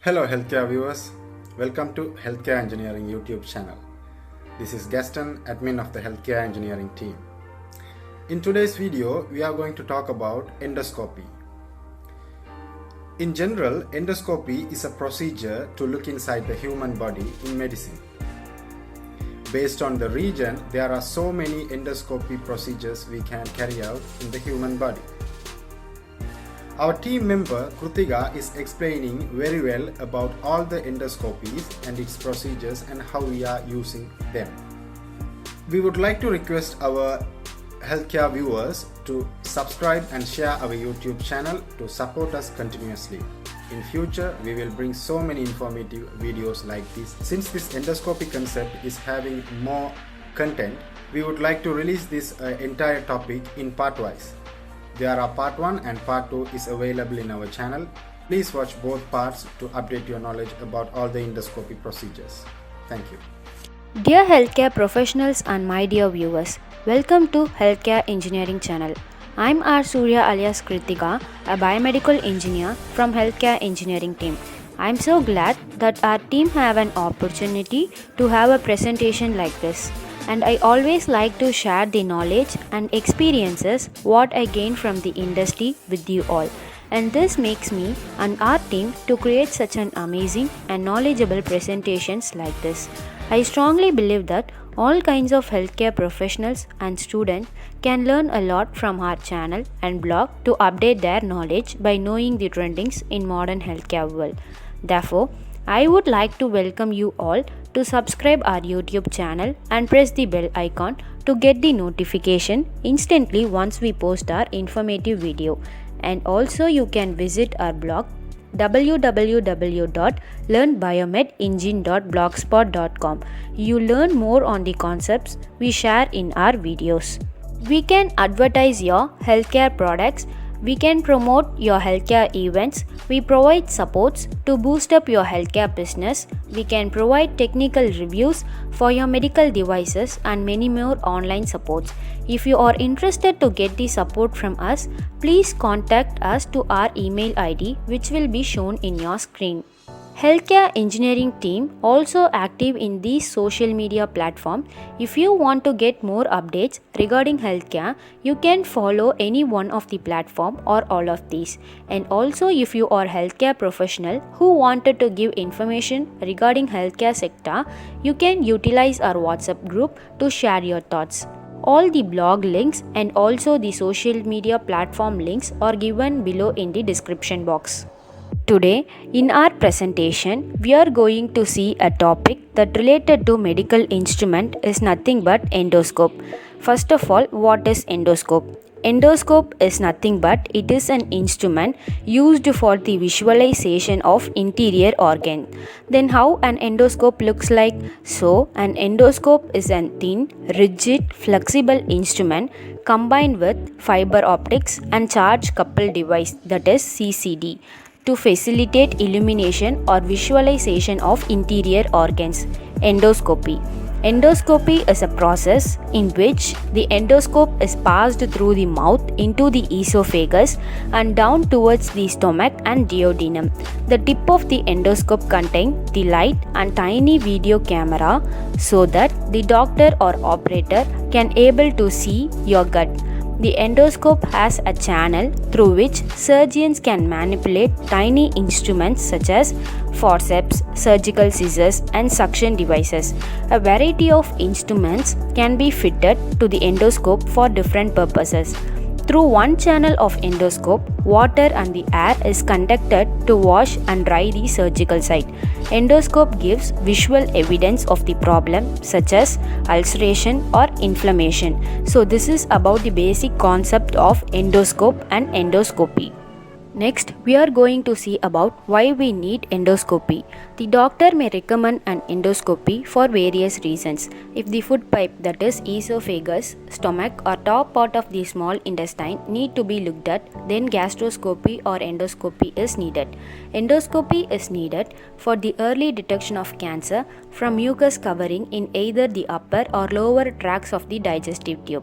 Hello healthcare viewers, welcome to Healthcare Engineering YouTube channel. This is Gaston, admin of the Healthcare Engineering team. In today's video, we are going to talk about endoscopy. In general, endoscopy is a procedure to look inside the human body in medicine. Based on the region, there are so many endoscopy procedures we can carry out in the human body. Our team member Krutika is explaining very well about all the endoscopies and its procedures and how we are using them. We would like to request our healthcare viewers to subscribe and share our YouTube channel to support us continuously. In future, we will bring so many informative videos like this. Since this endoscopy concept is having more content, we would like to release this entire topic in part-wise. There are part 1 and part 2 is available in our channel. Please watch both parts to update your knowledge about all the endoscopy procedures. Thank you. Dear healthcare professionals and my dear viewers, welcome to Healthcare Engineering channel. I'm R. Surya alias Kritika, a biomedical engineer from Healthcare Engineering team. I'm so glad that our team have an opportunity to have a presentation like this. And I always like to share the knowledge and experiences what I gain from the industry with you all. And this makes me and our team to create such an amazing and knowledgeable presentations like this. I strongly believe that all kinds of healthcare professionals and students can learn a lot from our channel and blog to update their knowledge by knowing the trendings in modern healthcare world. Therefore, I would like to welcome you all to subscribe our YouTube channel and press the bell icon to get the notification instantly once we post our informative video. And also you can visit our blog www.learnbiomedengine.blogspot.com. You learn more on the concepts we share in our videos. We can advertise your healthcare products. We can promote your healthcare events. We provide supports to boost up your healthcare business. We can provide technical reviews for your medical devices and many more online supports. If you are interested to get the support from us, please contact us to our email ID which will be shown in your screen. Healthcare engineering team also active in these social media platform. If you want to get more updates regarding healthcare, you can follow any one of the platform or all of these. And also if you are healthcare professional who wanted to give information regarding healthcare sector, you can utilize our WhatsApp group to share your thoughts. All the blog links and also the social media platform links are given below in the description box. Today, in our presentation, we are going to see a topic that related to medical instrument is nothing but endoscope. First of all, what is endoscope? Endoscope is nothing but it is an instrument used for the visualization of interior organ. Then how an endoscope looks like? So, an endoscope is a thin, rigid, flexible instrument combined with fiber optics and charge coupled device, that is CCD, to facilitate illumination or visualization of interior organs. Endoscopy. Endoscopy is a process in which the endoscope is passed through the mouth into the esophagus and down towards the stomach and duodenum. The tip of the endoscope contains the light and tiny video camera so that the doctor or operator can able to see your gut. The endoscope has a channel through which surgeons can manipulate tiny instruments such as forceps, surgical scissors, and suction devices. A variety of instruments can be fitted to the endoscope for different purposes. Through one channel of endoscope, water and the air is conducted to wash and dry the surgical site. Endoscope gives visual evidence of the problem such as ulceration or inflammation. So this is about the basic concept of endoscope and endoscopy. Next, we are going to see about why we need endoscopy. The doctor may recommend an endoscopy for various reasons. If the food pipe, that is esophagus, stomach or top part of the small intestine need to be looked at, then gastroscopy or endoscopy is needed. Endoscopy is needed for the early detection of cancer from mucus covering in either the upper or lower tracts of the digestive tube.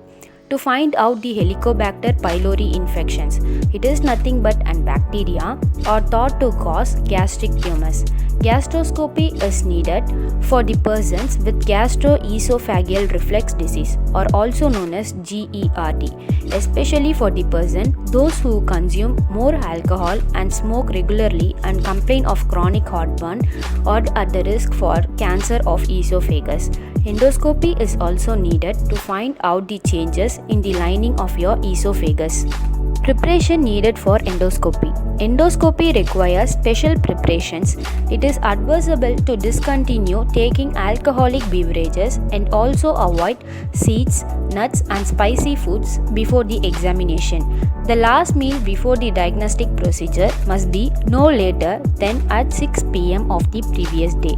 to find out the Helicobacter pylori infections. It is nothing but an bacteria or thought to cause gastric tumors. Gastroscopy is needed for the persons with gastroesophageal reflux disease or also known as GERD, especially for the person those who consume more alcohol and smoke regularly and complain of chronic heartburn or at the risk for cancer of esophagus. Endoscopy is also needed to find out the changes in the lining of your esophagus. Preparation needed for endoscopy. Endoscopy requires special preparations. It is advisable to discontinue taking alcoholic beverages and also avoid seeds, nuts, and spicy foods before the examination. The last meal before the diagnostic procedure must be no later than at 6 pm of the previous day.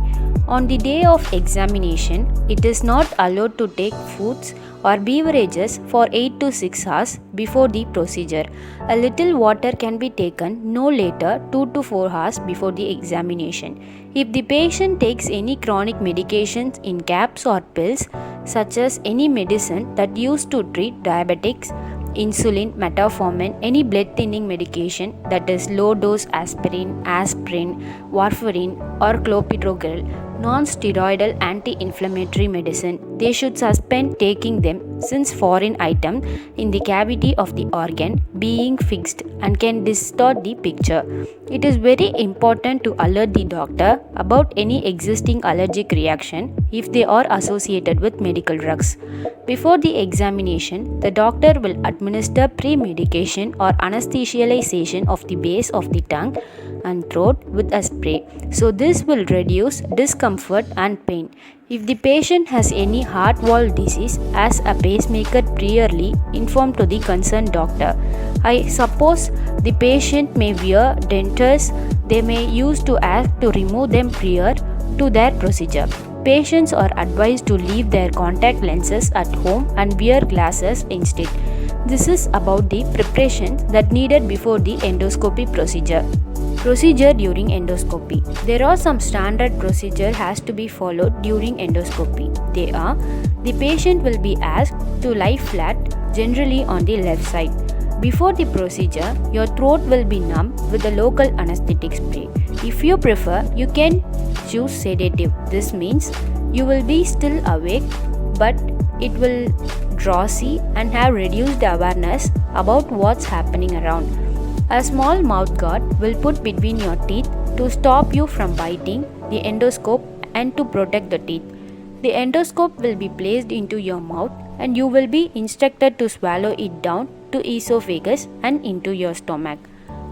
On the day of examination, it is not allowed to take foods or beverages for 8 to 6 hours before the procedure. A little water can be taken no later 2 to 4 hours before the examination. If the patient takes any chronic medications in caps or pills, such as any medicine that used to treat diabetics, insulin, metformin, any blood thinning medication that is low dose aspirin, warfarin or clopidogrel, non-steroidal anti-inflammatory medicine, they should suspend taking them since foreign item in the cavity of the organ being fixed and can distort the picture. It is very important to alert the doctor about any existing allergic reaction if they are associated with medical drugs. Before the examination, the doctor will administer pre-medication or anesthesialization of the base of the tongue and throat with a spray. So this will reduce discomfort and pain. If the patient has any heart valve disease, as a pacemaker priorly informed to the concerned doctor. I suppose the patient may wear dentures. They may use to ask to remove them prior to their procedure. Patients are advised to leave their contact lenses at home and wear glasses instead. This is about the preparation that needed before the endoscopy procedure. Procedure during endoscopy. There are some standard procedure has to be followed during endoscopy. They are: the patient will be asked to lie flat, generally on the left side. Before the procedure, your throat will be numb with a local anesthetic spray. If you prefer, you can choose sedative. This means you will be still awake, but it will drowsy and have reduced awareness about what's happening around. A small mouth guard will put between your teeth to stop you from biting the endoscope and to protect the teeth. The endoscope will be placed into your mouth and you will be instructed to swallow it down to esophagus and into your stomach.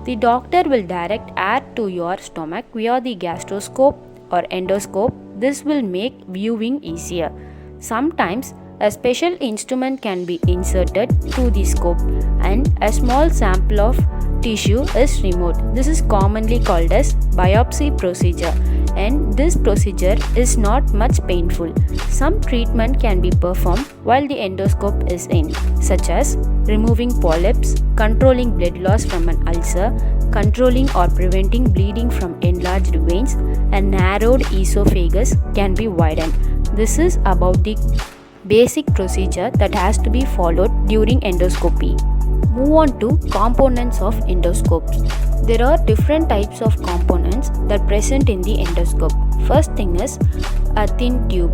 The doctor will direct air to your stomach via the gastroscope or endoscope. This will make viewing easier. Sometimes a special instrument can be inserted through the scope and a small sample of tissue is removed. This is commonly called as biopsy procedure, and this procedure is not much painful. Some treatment can be performed while the endoscope is in, such as removing polyps, controlling blood loss from an ulcer, controlling or preventing bleeding from enlarged veins, and narrowed esophagus can be widened. This is about the basic procedure that has to be followed during endoscopy. Move on to components of endoscopes. There are different types of components that present in the endoscope. First thing is a thin tube.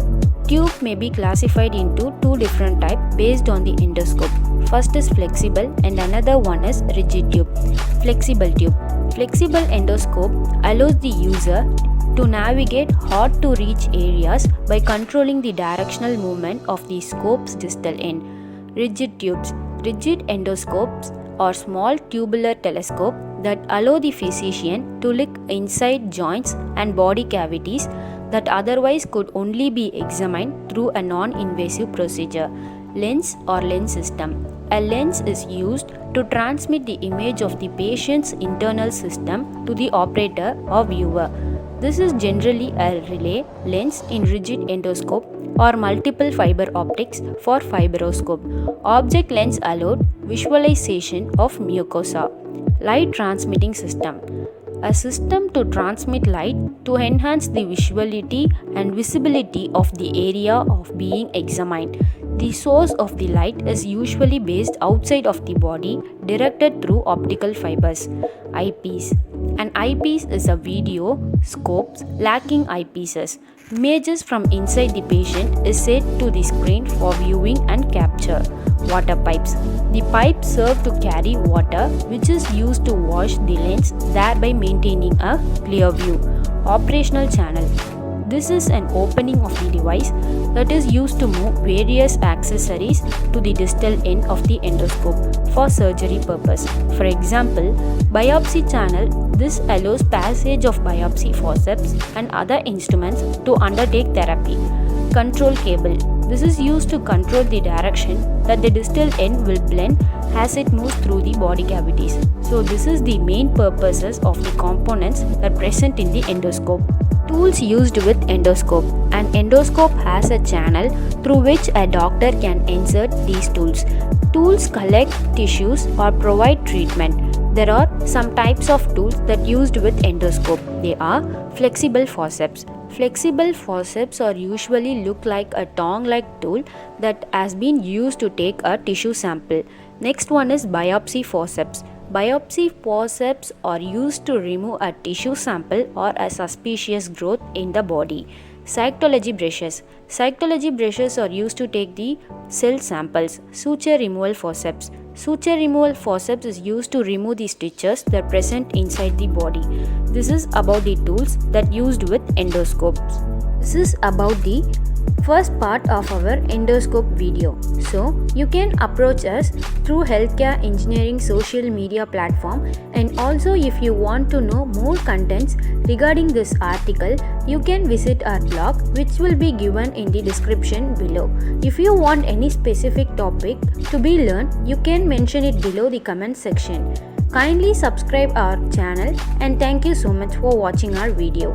Tube may be classified into two different types based on the endoscope. First is flexible and another one is rigid tube. Flexible tube. Flexible endoscope allows the user to navigate hard to reach areas by controlling the directional movement of the scope's distal end. Rigid tubes. Rigid endoscopes are small tubular telescopes that allow the physician to look inside joints and body cavities that otherwise could only be examined through a non-invasive procedure. Lens or lens system. A lens is used to transmit the image of the patient's internal system to the operator or viewer. This is generally a relay lens in rigid endoscope or multiple fiber optics for fibroscope. Object lens allowed visualization of mucosa. Light transmitting system. A system to transmit light to enhance the visuality and visibility of the area of being examined. The source of the light is usually based outside of the body, directed through optical fibers. Eyepiece. An eyepiece is a video scope lacking eyepieces. Images from inside the patient is set to the screen for viewing and capture. Water pipes. The pipes serve to carry water, which is used to wash the lens, thereby maintaining a clear view. Operational channel. This is an opening of the device that is used to move various accessories to the distal end of the endoscope for surgery purpose. For example, biopsy channel. This allows passage of biopsy forceps and other instruments to undertake therapy. Control cable. This is used to control the direction that the distal end will blend as it moves through the body cavities. So this is the main purposes of the components that are present in the endoscope. Tools used with endoscope. An endoscope has a channel through which a doctor can insert these tools. Tools collect tissues or provide treatment. There are some types of tools that used with endoscope. They are flexible forceps. Flexible forceps are usually look like a tongue-like tool that has been used to take a tissue sample. Next one is biopsy forceps. Biopsy forceps are used to remove a tissue sample or a suspicious growth in the body. Cytology brushes. Cytology brushes are used to take the cell samples. Suture removal forceps. Suture removal forceps is used to remove the stitches that are present inside the body. This is about the tools that used with endoscopes. This is about the first part of our endoscope video. So you can approach us through healthcare engineering social media platform, and also if you want to know more contents regarding this article, you can visit our blog, which will be given in the description below. If you want any specific topic to be learned, you can mention it below the comment section. Kindly subscribe our channel, and thank you so much for watching our video.